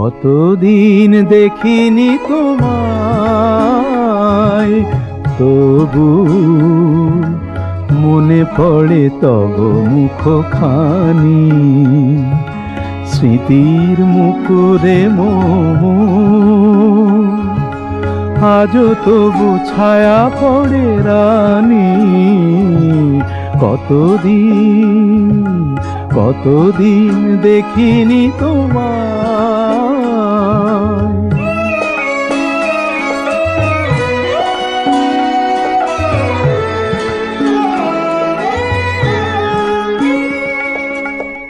কতদিন দেখিনি তোমায়, তবু মনে পড়ে তব মুখখানি। স্মৃতির মুকুরে মোর আজও তবু ছায়া পড়ে রানী। কতদিন দেখিনি তোমায়।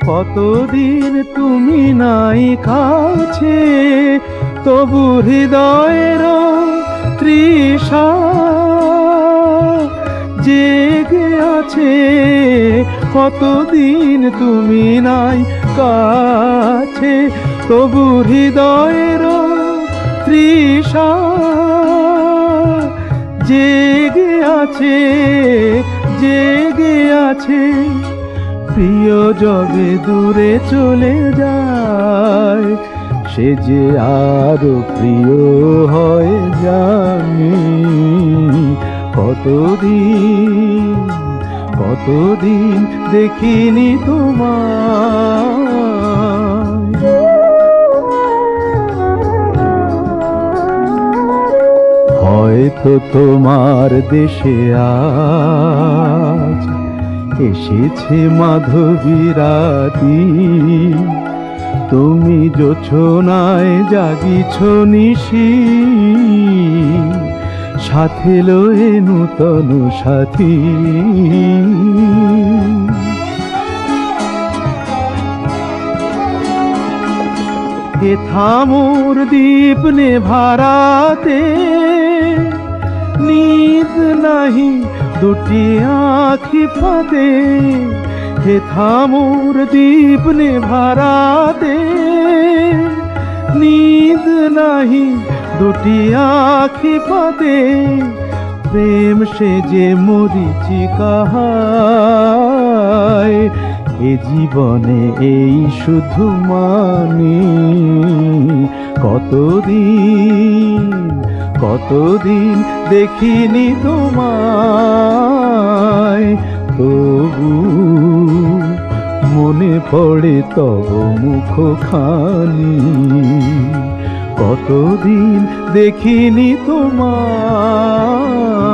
কতদিন তুমি নাই কাছে, তবু হৃদয়ের তৃষা জেগে আছে। কতদিন তুমি নাই কাছে, তবু হৃদয়ের তৃষা জেগে আছে, জেগে আছে। প্রিয় যবে দূরে চলে যায়, সে যে আরো প্রিয় হয়ে জানি। কতদিন দেখিনি তোমায়। হয়তো তোমার দেশে আজ এসেছে মাধবী রাতি। তুমি জোছনায় জাগিছ নিশি, সাথে লয়ে নূতন সাথী। হে থামোর দীপ নেভারাতে, নিদ নাহি দুটি আঁখি ফাঁদে। হে থামোর দীপ নেভারাতে, নিদ নাহি দুটি আঁখি ফাঁদে। প্রেম সে যে মরিচিকা হায়, এ জীবনে এই শুধু মানি। কতদিন দেখিনি তোমায়, তবু মনে পড়ে তব মুখখানি। কতদিন দেখিনি তোমায়।